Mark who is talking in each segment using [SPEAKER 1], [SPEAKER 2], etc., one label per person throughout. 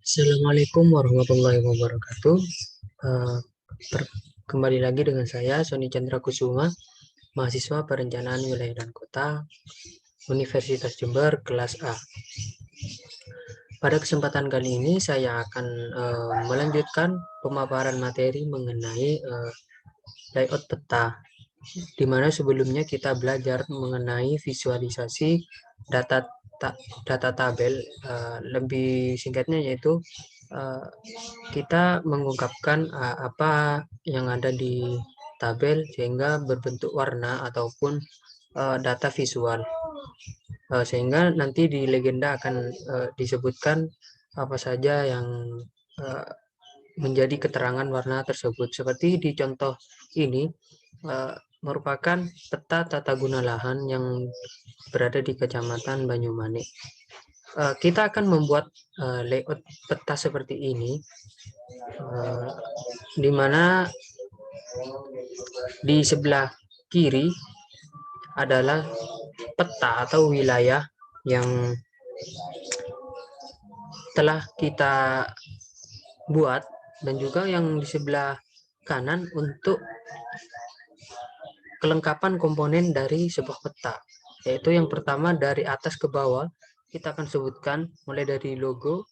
[SPEAKER 1] Assalamualaikum warahmatullahi wabarakatuh. Eh, Kembali lagi dengan saya, Sony Chandra Kusuma, mahasiswa Perencanaan Wilayah dan Kota, Universitas Jember, kelas A. Pada kesempatan kali ini, saya akan melanjutkan pemaparan materi mengenai layout peta, di mana sebelumnya kita belajar mengenai visualisasi data data tabel. Lebih singkatnya yaitu uh, kita mengungkapkan apa yang ada di tabel sehingga berbentuk warna ataupun data visual. Sehingga nanti di legenda akan disebutkan apa saja yang uh, menjadi keterangan warna tersebut. Seperti di contoh ini merupakan peta tata guna lahan yang berada di Kecamatan Banyumanik. Kita akan membuat layout peta seperti ini, di mana di sebelah kiri adalah peta atau wilayah yang telah kita buat, dan juga yang di sebelah kanan untuk kelengkapan komponen dari sebuah peta, yaitu yang pertama dari atas ke bawah kita akan sebutkan mulai dari logo,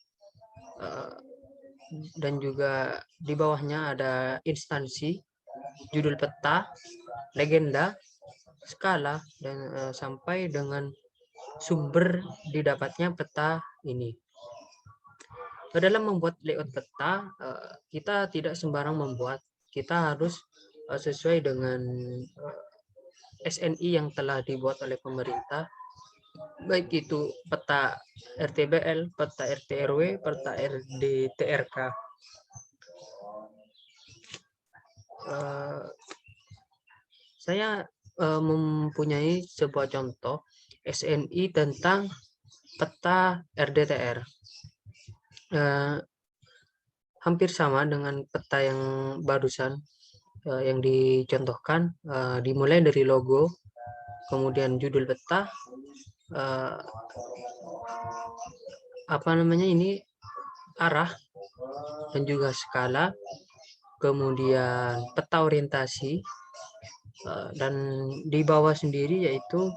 [SPEAKER 1] dan juga di bawahnya ada instansi, judul peta, legenda, skala, dan sampai dengan sumber didapatnya peta ini. Dalam membuat layout peta, kita tidak sembarang membuat, kita harus sesuai dengan SNI yang telah dibuat oleh pemerintah, baik itu peta RTBL, peta RT/RW, peta RDTRK. Saya mempunyai sebuah contoh SNI tentang peta RDTR. Hampir sama dengan peta yang barusan yang dicontohkan, dimulai dari logo, kemudian judul peta, apa namanya ini, arah dan juga skala, kemudian peta orientasi, dan di bawah sendiri yaitu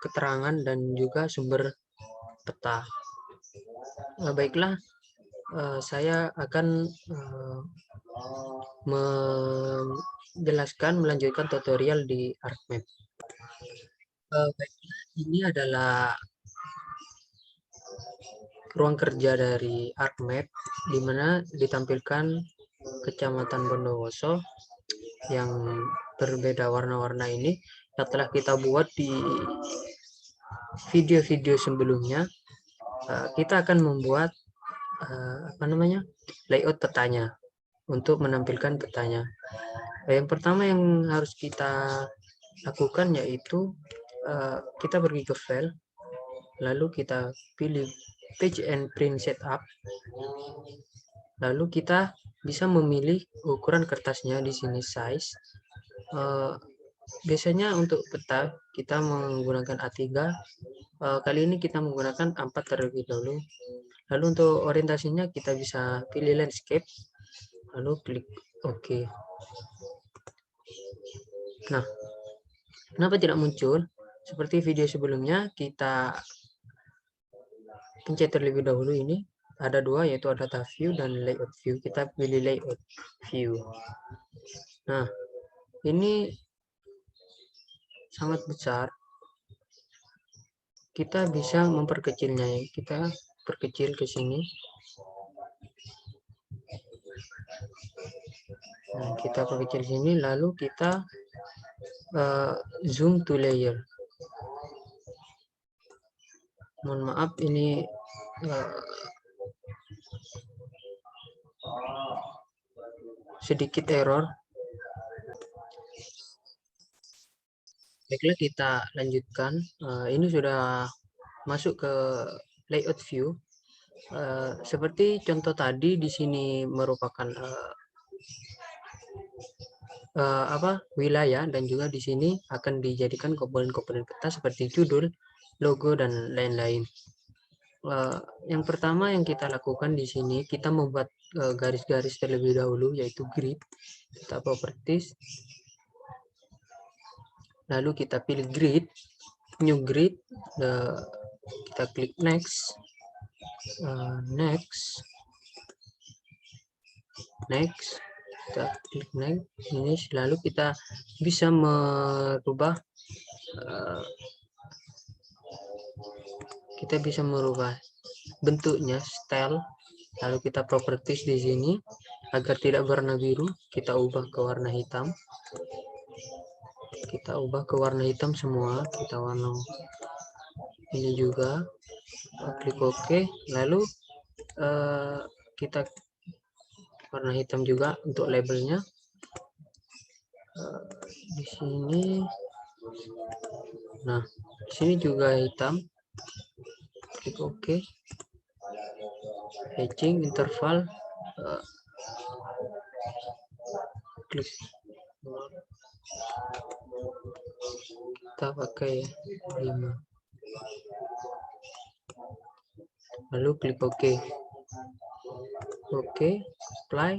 [SPEAKER 1] keterangan dan juga sumber peta. Baiklah, saya akan melanjutkan tutorial di ArcMap. Baiklah, ini adalah ruang kerja dari ArcMap, di mana ditampilkan Kecamatan Bondowoso yang berbeda warna-warna ini yang telah kita buat di video-video sebelumnya. Kita akan membuat apa namanya, layout petanya untuk menampilkan petanya. Yang pertama yang harus kita lakukan yaitu kita pergi ke file, lalu kita pilih page and print setup, lalu kita bisa memilih ukuran kertasnya. Di sini size. Biasanya untuk peta kita menggunakan A3, kali ini kita menggunakan A4 terlebih dahulu. Lalu untuk orientasinya kita bisa pilih landscape, lalu klik OK. Nah, kenapa tidak muncul? Seperti video sebelumnya, kita pencet terlebih dahulu. Ini ada dua, yaitu data view dan layout view. Kita pilih layout view. Nah, ini sangat besar. Kita bisa memperkecilnya. Kita perkecil ke sini. Nah, kita perkecil sini, lalu kita zoom to layer. Mohon maaf, ini sedikit error. Baiklah, kita lanjutkan. Ini sudah masuk ke layout view. Seperti contoh tadi, di sini merupakan wilayah, dan juga di sini akan dijadikan komponen-komponen peta seperti judul, logo, dan lain-lain. Yang pertama yang kita lakukan di sini, kita membuat garis-garis terlebih dahulu, yaitu grid. Kita properties, lalu kita pilih grid, new grid, kita klik next, next, kita klik next, ini lalu kita bisa merubah bentuknya, style. Lalu kita properties di sini, agar tidak warna biru, kita ubah ke warna hitam. Semua, kita warna ini juga, klik OK, lalu kita warna hitam juga untuk labelnya. Di sini, nah di sini juga hitam, klik OK, hatching interval, klik, kita pakai 5, lalu klik OK, apply,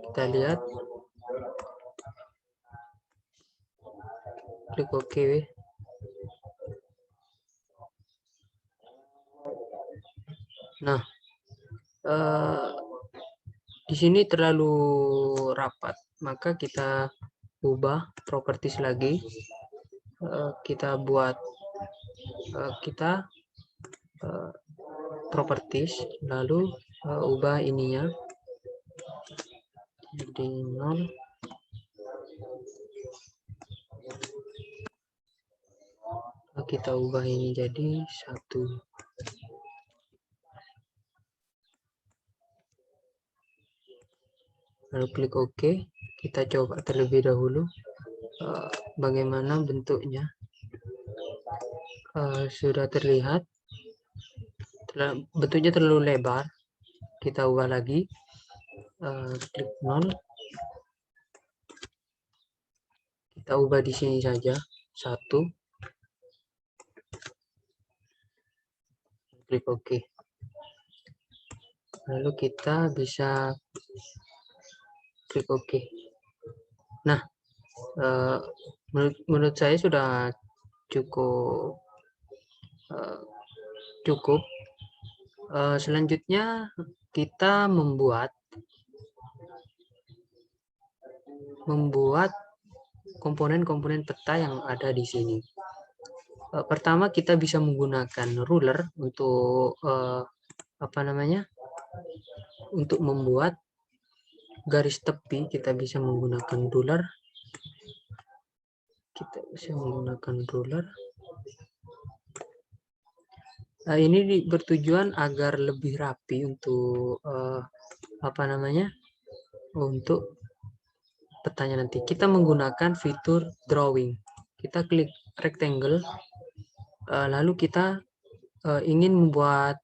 [SPEAKER 1] kita lihat, klik OK. Nah, di sini terlalu rapat, maka kita ubah properties lagi. Kita buat properties, lalu ubah ininya jadi 0. Kita ubah ini jadi 1. Lalu klik OK. Kita coba terlebih dahulu bagaimana bentuknya. Sudah terlihat bentuknya terlalu lebar, kita ubah lagi, klik 0, kita ubah di sini saja 1, klik OK. Lalu kita bisa klik OK. Nah, menurut saya sudah cukup. Selanjutnya kita membuat komponen-komponen peta yang ada di sini. Pertama, kita bisa menggunakan ruler untuk untuk membuat garis tepi. Kita bisa menggunakan ruler. Ini bertujuan agar lebih rapi untuk untuk petanya nanti. Kita menggunakan fitur drawing. Kita klik rectangle, lalu kita ingin membuat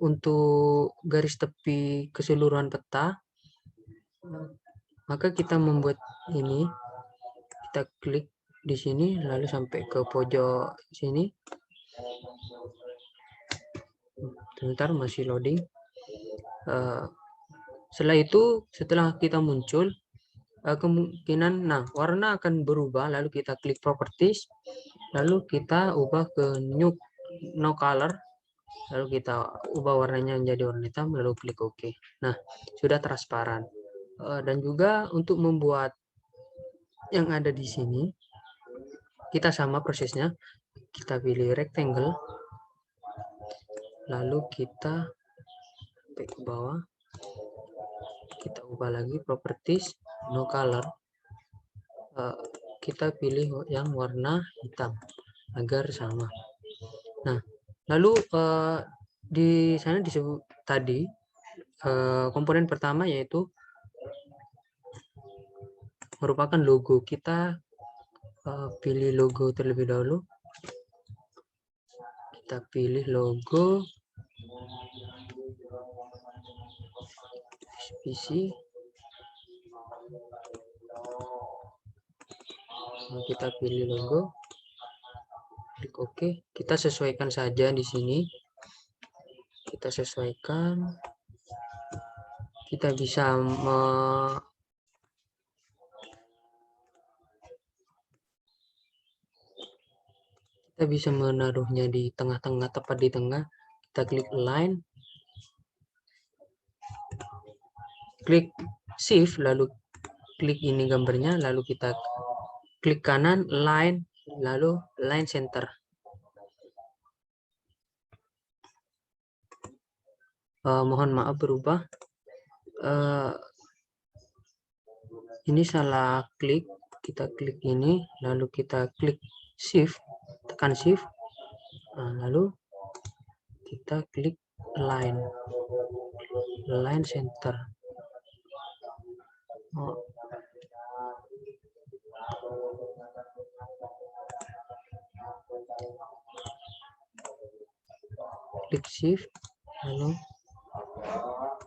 [SPEAKER 1] untuk garis tepi keseluruhan peta, maka kita membuat ini. Kita klik di sini, lalu sampai ke pojok sini. Sebentar, masih loading. Setelah kita muncul, kemungkinan warna akan berubah. Lalu kita klik properties, lalu kita ubah ke no color, lalu kita ubah warnanya menjadi warna hitam, lalu klik OK. Nah, sudah transparan. Dan juga untuk membuat yang ada di sini, kita sama prosesnya. Kita pilih rectangle, lalu kita sampai ke bawah, kita ubah lagi properties, no color, kita pilih yang warna hitam agar sama. Nah, lalu di sana disebut tadi komponen pertama yaitu merupakan logo. Kita pilih logo terlebih dahulu. Kita pilih logo PC. Kita pilih logo. klik OK. Kita sesuaikan saja di sini. Kita sesuaikan. Kita bisa menaruhnya di tengah-tengah, tepat di tengah. Kita klik align, klik shift, lalu klik ini gambarnya, lalu kita klik kanan, line, lalu line center. Mohon maaf berubah. Ini salah klik. Kita klik ini, lalu kita klik shift, tekan shift, lalu kita klik line center. Klik shift, lalu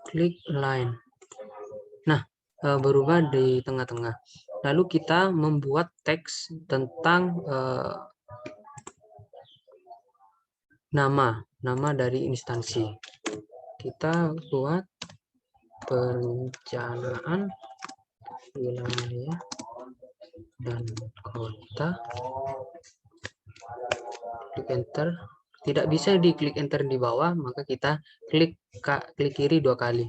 [SPEAKER 1] klik line. Nah, berubah di tengah-tengah. Lalu kita membuat teks tentang nama dari instansi. Kita buat perencanaan wilayah dan kota. Klik enter. Tidak bisa diklik enter di bawah, maka kita klik kiri 2 kali.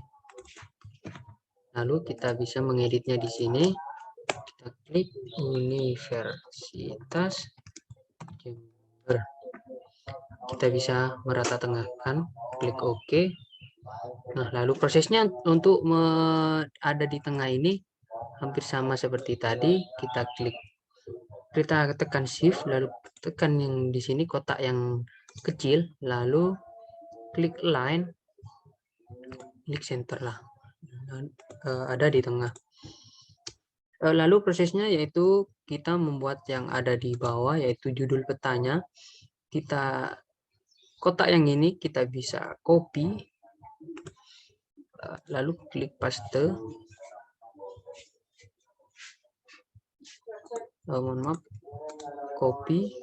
[SPEAKER 1] Lalu kita bisa mengeditnya di sini. Kita klik Universitas Jember. Kita bisa merata tengahkan, klik OK. Nah, lalu prosesnya untuk ada di tengah ini hampir sama seperti tadi. Kita tekan shift, lalu tekan yang di sini kotak yang kecil, lalu klik line, klik center lah. Ada di tengah. Lalu prosesnya yaitu kita membuat yang ada di bawah, yaitu judul petanya. Kotak yang ini kita bisa copy, lalu klik paste. Mohon maaf, copy,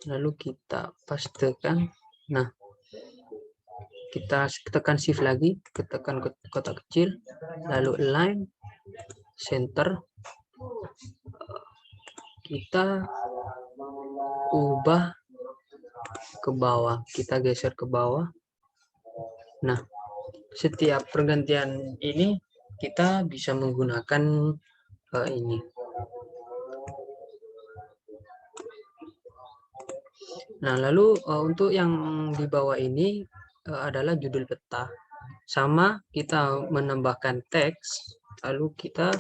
[SPEAKER 1] lalu kita pastekan. Nah, kita tekan shift lagi, tekan kotak kecil, lalu align, center. Kita ubah ke bawah, kita geser ke bawah. Nah, setiap pergantian ini kita bisa menggunakan ini. Nah, lalu untuk yang di bawah ini adalah judul peta. Sama, kita menambahkan teks, lalu kita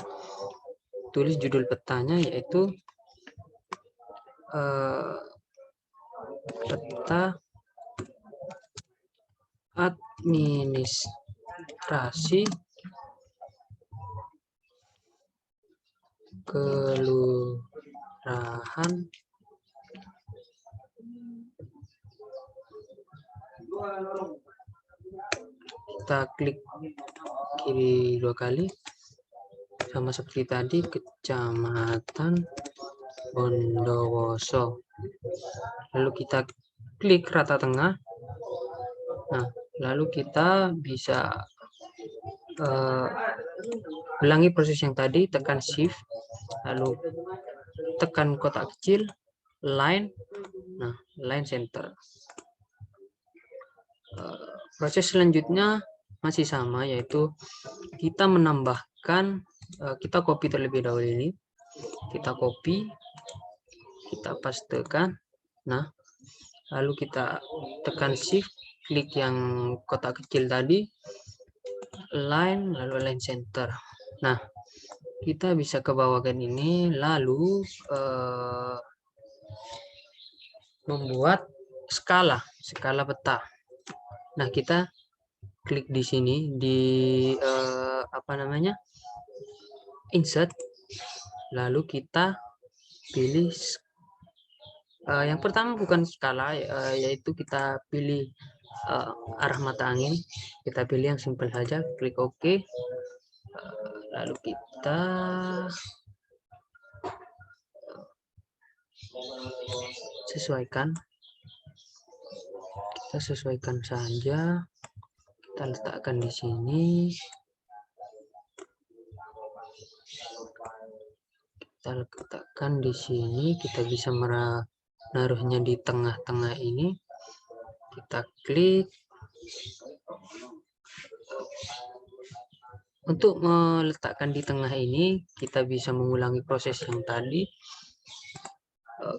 [SPEAKER 1] tulis judul petanya, yaitu peta administrasi kelurahan kita klik kiri 2 kali, sama seperti tadi, Kecamatan Bondowoso. Lalu kita klik rata tengah. Nah, lalu kita bisa ulangi proses yang tadi, tekan shift, lalu tekan kotak kecil, line, nah, line center. Proses selanjutnya masih sama, yaitu kita menambahkan, kita copy terlebih dahulu ini, kita copy, kita pastekan. Nah, lalu kita tekan shift, klik yang kotak kecil tadi, line, lalu line center. Nah, kita bisa ke bawahkan ini, lalu membuat skala peta. Nah, kita klik di sini di insert, lalu kita pilih yang pertama bukan skala, yaitu kita pilih arah mata angin. Kita pilih yang simpel saja, klik OK. Lalu kita sesuaikan. Kita sesuaikan saja. Kita letakkan di sini. Kita letakkan di sini. Kita bisa menaruhnya di tengah-tengah ini. Kita klik. Untuk meletakkan di tengah ini, kita bisa mengulangi proses yang tadi.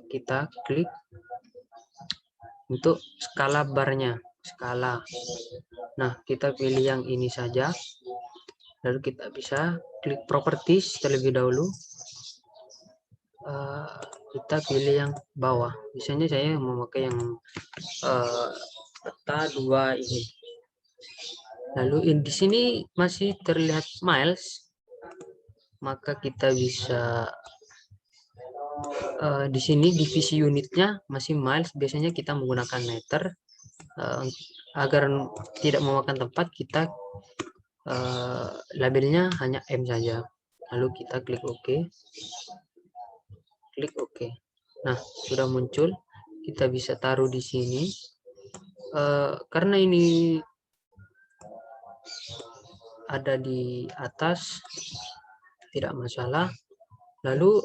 [SPEAKER 1] Kita klik untuk skala barnya, skala. Nah, kita pilih yang ini saja. Lalu kita bisa klik properties terlebih dahulu. Kita pilih yang bawah. Misalnya saya memakai yang peta 2 ini. Lalu di sini masih terlihat miles, maka kita bisa di sini divisi unitnya masih miles. Biasanya kita menggunakan meter. Agar tidak memakan tempat, kita labelnya hanya M saja. Lalu kita klik OK. Klik OK. Nah, sudah muncul. Kita bisa taruh di sini. Karena ini ada di atas, tidak masalah. Lalu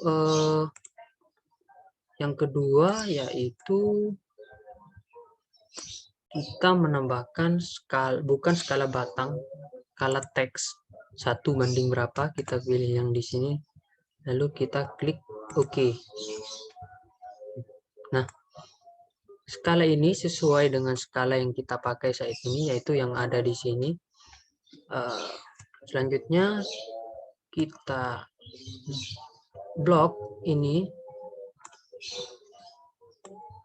[SPEAKER 1] yang kedua yaitu kita menambahkan skala, bukan skala batang, skala teks 1:berapa, kita pilih yang di sini. Lalu kita klik OK. Nah, skala ini sesuai dengan skala yang kita pakai saat ini, yaitu yang ada di sini. Selanjutnya kita blok ini,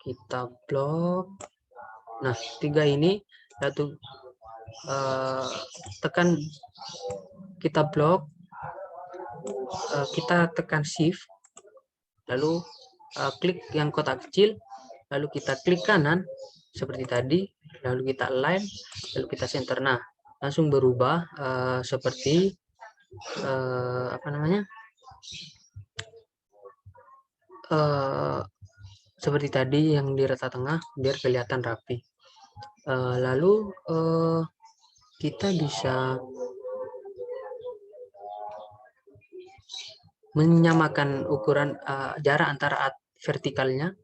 [SPEAKER 1] kita blok. Nah, 3 ini satu, tekan, kita blok, kita tekan shift, lalu klik yang kotak kecil, lalu kita klik kanan seperti tadi, lalu kita align, lalu kita center. Nah, langsung berubah seperti apa namanya, seperti tadi yang di rata tengah, biar kelihatan rapi. Lalu kita bisa menyamakan ukuran jarak antara vertikalnya,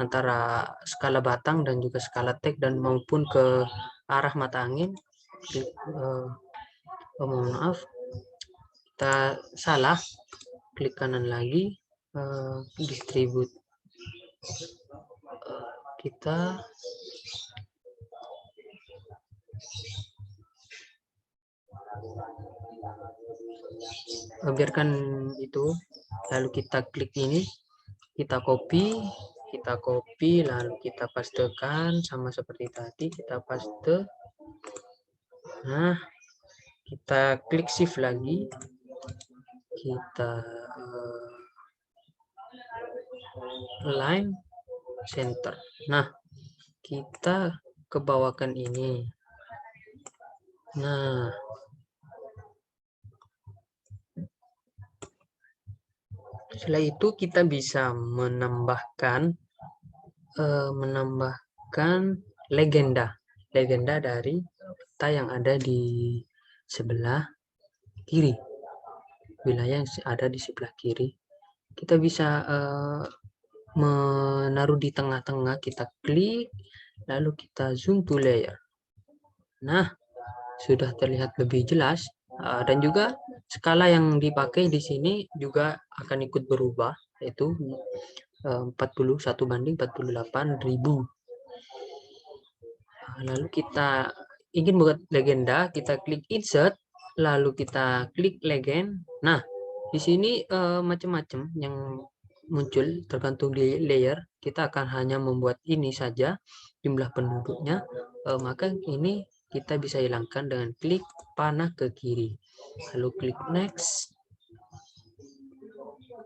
[SPEAKER 1] antara skala batang dan juga skala tek, dan maupun ke arah mata angin. Mohon maaf, kita salah, klik kanan lagi, distribute. Kita biarkan itu, lalu kita klik ini, kita copy, lalu kita pastekan sama seperti tadi, kita paste. Nah, kita klik shift lagi, kita align, center. Nah, kita kebawakan ini. Nah, setelah itu kita bisa menambahkan legenda dari peta yang ada di sebelah kiri, wilayah yang ada di sebelah kiri. Kita bisa menaruh di tengah-tengah, kita klik, lalu kita zoom to layer. Nah, sudah terlihat lebih jelas, dan juga skala yang dipakai di sini juga akan ikut berubah, yaitu 41:48.000. Lalu kita ingin buat legenda, kita klik insert, lalu kita klik legend. Nah, di sini macam-macam yang muncul tergantung di layer. Kita akan hanya membuat ini saja, jumlah penduduknya, maka ini kita bisa hilangkan dengan klik panah ke kiri, lalu klik next,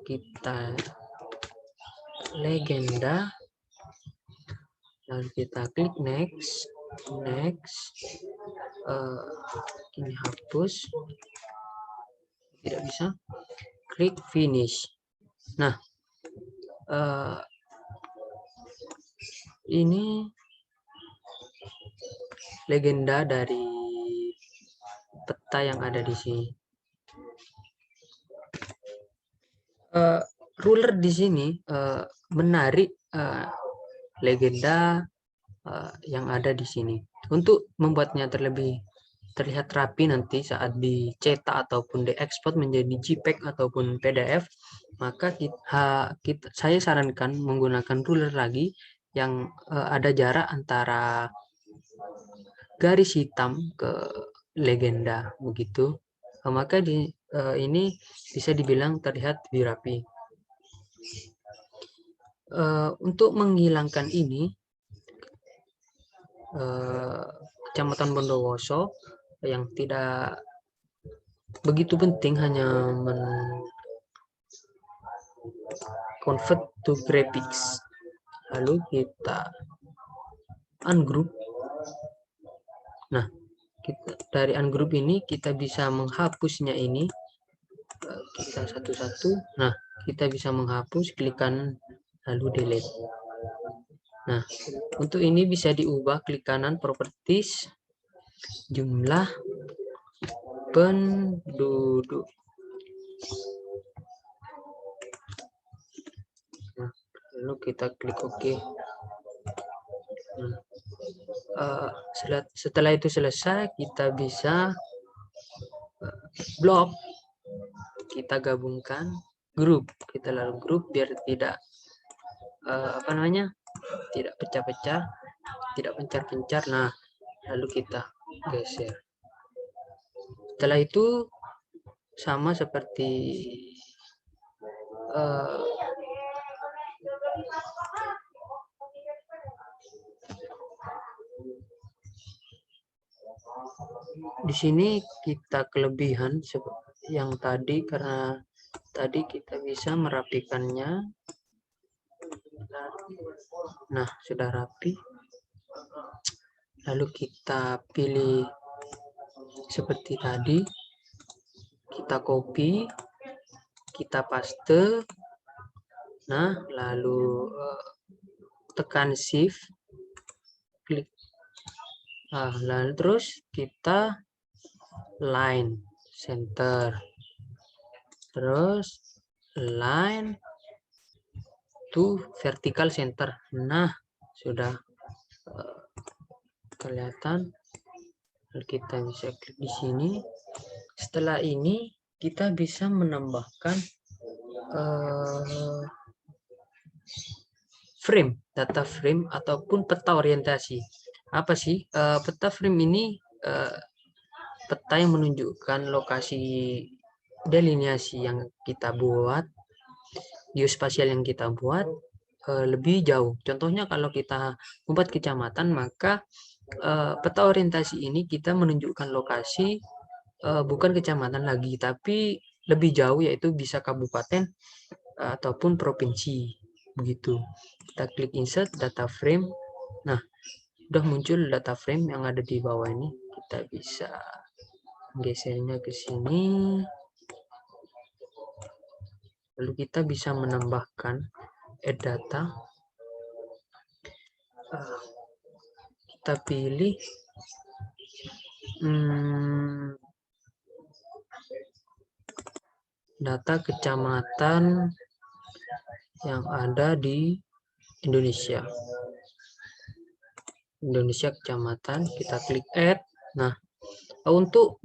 [SPEAKER 1] kita legenda, lalu kita klik next, ini hapus, tidak bisa, klik finish. Nah, ini legenda dari peta yang ada di sini. Ruler di sini menarik legenda yang ada di sini. Untuk membuatnya terlihat rapi nanti saat dicetak ataupun diekspor menjadi JPEG ataupun PDF, maka saya sarankan menggunakan ruler lagi yang ada jarak antara garis hitam ke legenda begitu. Maka ini bisa dibilang terlihat lebih rapi. Untuk menghilangkan ini, Kecamatan Bondowoso yang tidak begitu penting, hanya convert to graphics. Lalu kita ungroup. Nah, dari ungroup ini kita bisa menghapusnya ini. Kita satu-satu. Nah, kita bisa menghapus, klik kanan lalu delete. Nah, untuk ini bisa diubah, klik kanan properties, jumlah penduduk. Nah, lalu kita klik OK. Setelah itu selesai, kita bisa blok, kita gabungkan grup, kita lalu grup biar tidak tidak pecah-pecah, tidak pencar-pencar. Nah, lalu kita geser. Setelah itu sama seperti di sini kita kelebihan yang tadi, karena tadi kita bisa merapikannya. Nah, sudah rapi. Lalu kita pilih seperti tadi, kita copy, kita paste. Nah, lalu tekan shift, klik. Lalu terus kita line center, terus line to vertical center. Nah, sudah kelihatan. Lalu kita bisa klik di sini. Setelah ini kita bisa menambahkan frame, data frame ataupun peta orientasi. Apa sih peta frame ini? Peta yang menunjukkan lokasi delineasi yang kita buat, geospasial yang kita buat lebih jauh. Contohnya kalau kita membuat kecamatan, maka peta orientasi ini kita menunjukkan lokasi bukan kecamatan lagi, tapi lebih jauh, yaitu bisa kabupaten ataupun provinsi begitu. Kita klik insert data frame. Nah, udah muncul data frame yang ada di bawah ini. Kita bisa gesernya ke sini. Lalu kita bisa menambahkan add data. Kita pilih data kecamatan yang ada di Indonesia. Indonesia kecamatan, kita klik add. Nah, untuk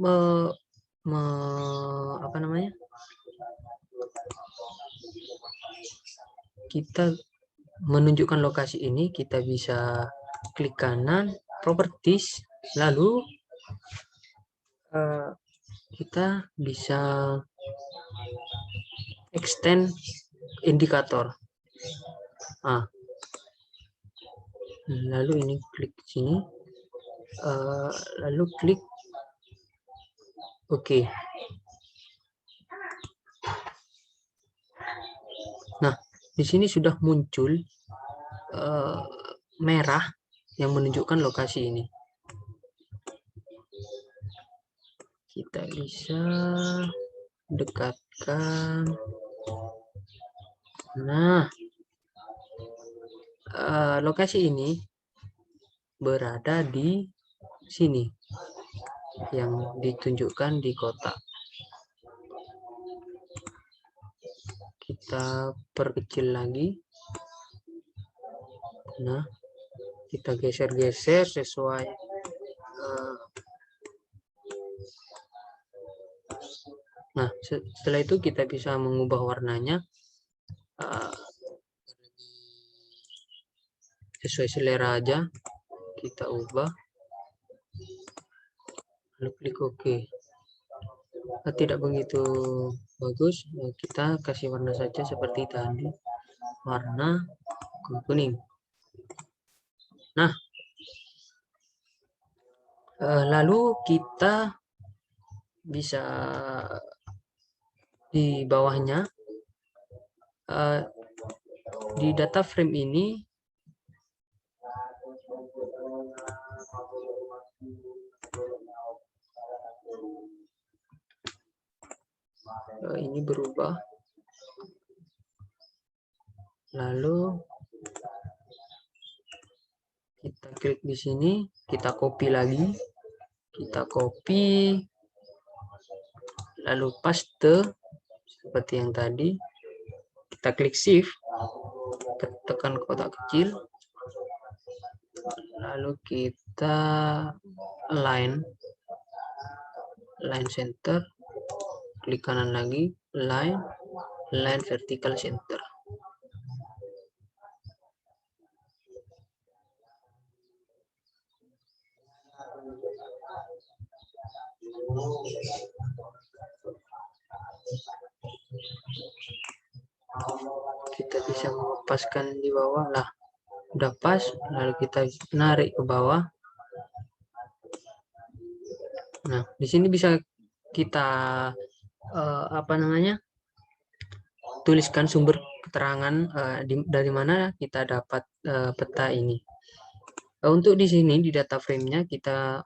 [SPEAKER 1] kita menunjukkan lokasi ini, kita bisa klik kanan properties, lalu kita bisa extend indikator. Lalu ini klik sini, lalu klik OK. Nah, di sini sudah muncul merah yang menunjukkan lokasi ini. Kita bisa dekatkan. Nah, lokasi ini berada di sini yang ditunjukkan di kotak. Kita perkecil lagi. Nah, kita geser-geser sesuai nah, setelah itu kita bisa mengubah warnanya sesuai selera aja. Kita ubah, lalu klik OK. Tidak begitu bagus, kita kasih warna saja seperti tadi, warna kuning. Nah, lalu kita bisa di bawahnya di data frame ini ini berubah, lalu kita klik di sini, kita copy lagi, kita copy, lalu paste seperti yang tadi, kita klik shift, tekan kotak kecil, lalu kita line center, klik kanan lagi, line vertical center. Kita bisa mengepaskan di bawah lah, udah pas, lalu kita narik ke bawah. Nah, di sini bisa kita tuliskan sumber keterangan dari mana kita dapat peta ini. Untuk di sini di data frame-nya kita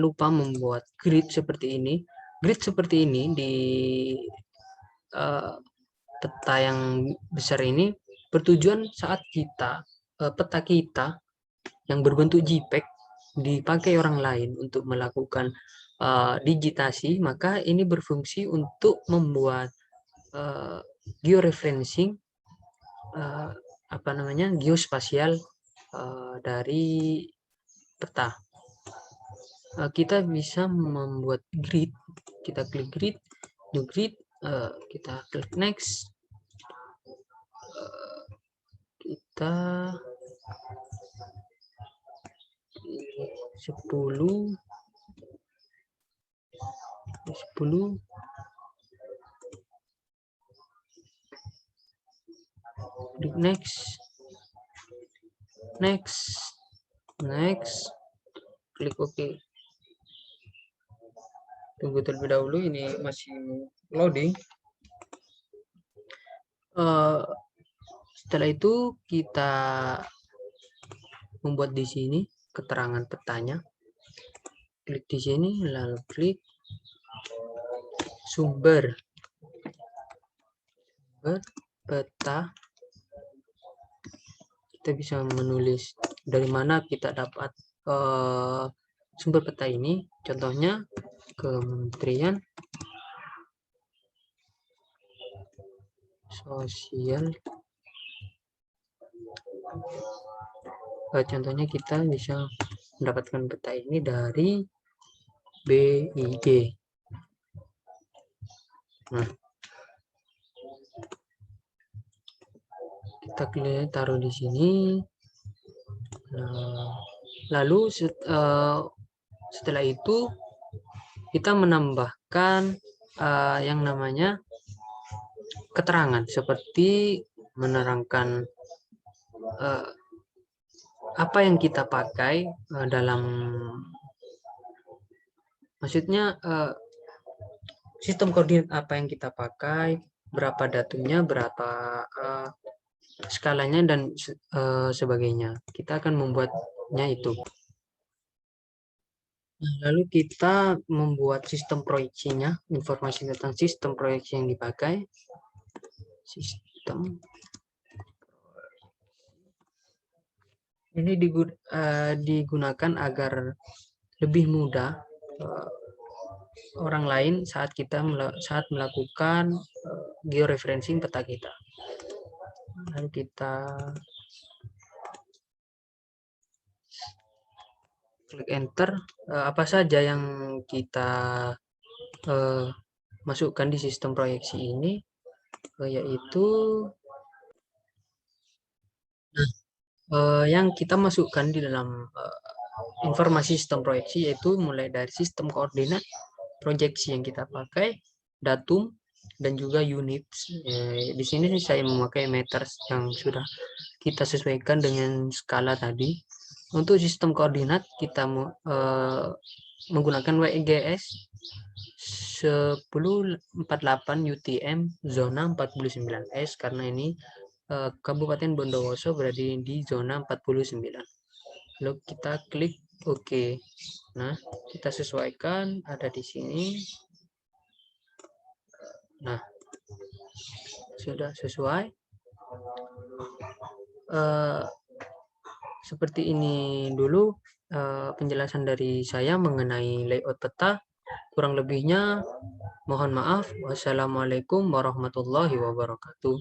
[SPEAKER 1] lupa membuat grid seperti ini. Grid seperti ini di peta yang besar ini bertujuan saat kita peta kita yang berbentuk JPEG dipakai orang lain untuk melakukan digitasi, maka ini berfungsi untuk membuat georeferencing geospasial dari peta. Kita bisa membuat grid, kita klik grid, new grid, kita klik next, kita 10 klik next, klik OK. Tunggu terlebih dahulu, ini masih loading. Setelah itu kita membuat di sini keterangan petanya. Klik di sini, lalu klik sumber peta. Kita bisa menulis dari mana kita dapat sumber peta ini. Contohnya Kementerian Sosial. Contohnya kita bisa mendapatkan peta ini dari BIG. Nah, kita taruh di sini. Lalu setelah itu kita menambahkan yang namanya keterangan, seperti menerangkan apa yang kita pakai dalam, maksudnya sistem koordinat apa yang kita pakai, berapa datumnya, berapa skalanya, dan sebagainya. Kita akan membuatnya itu. Lalu kita membuat sistem proyeksinya, informasi tentang sistem proyeksi yang dipakai. Sistem Ini digunakan agar lebih mudah orang lain saat kita saat melakukan georeferencing peta kita. Lalu kita klik enter. Apa saja yang kita masukkan di sistem proyeksi ini, yaitu yang kita masukkan di dalam informasi sistem proyeksi, yaitu mulai dari sistem koordinat, proyeksi yang kita pakai, datum, dan juga unit. Di sini saya memakai meters yang sudah kita sesuaikan dengan skala tadi. Untuk sistem koordinat kita menggunakan WGS 1048 UTM zona 49S karena ini Kabupaten Bondowoso berada di zona 49. Lalu kita klik OK. Nah, kita sesuaikan ada di sini. Nah, sudah sesuai. Seperti ini dulu penjelasan dari saya mengenai layout peta. Kurang lebihnya mohon maaf. Wassalamualaikum warahmatullahi wabarakatuh.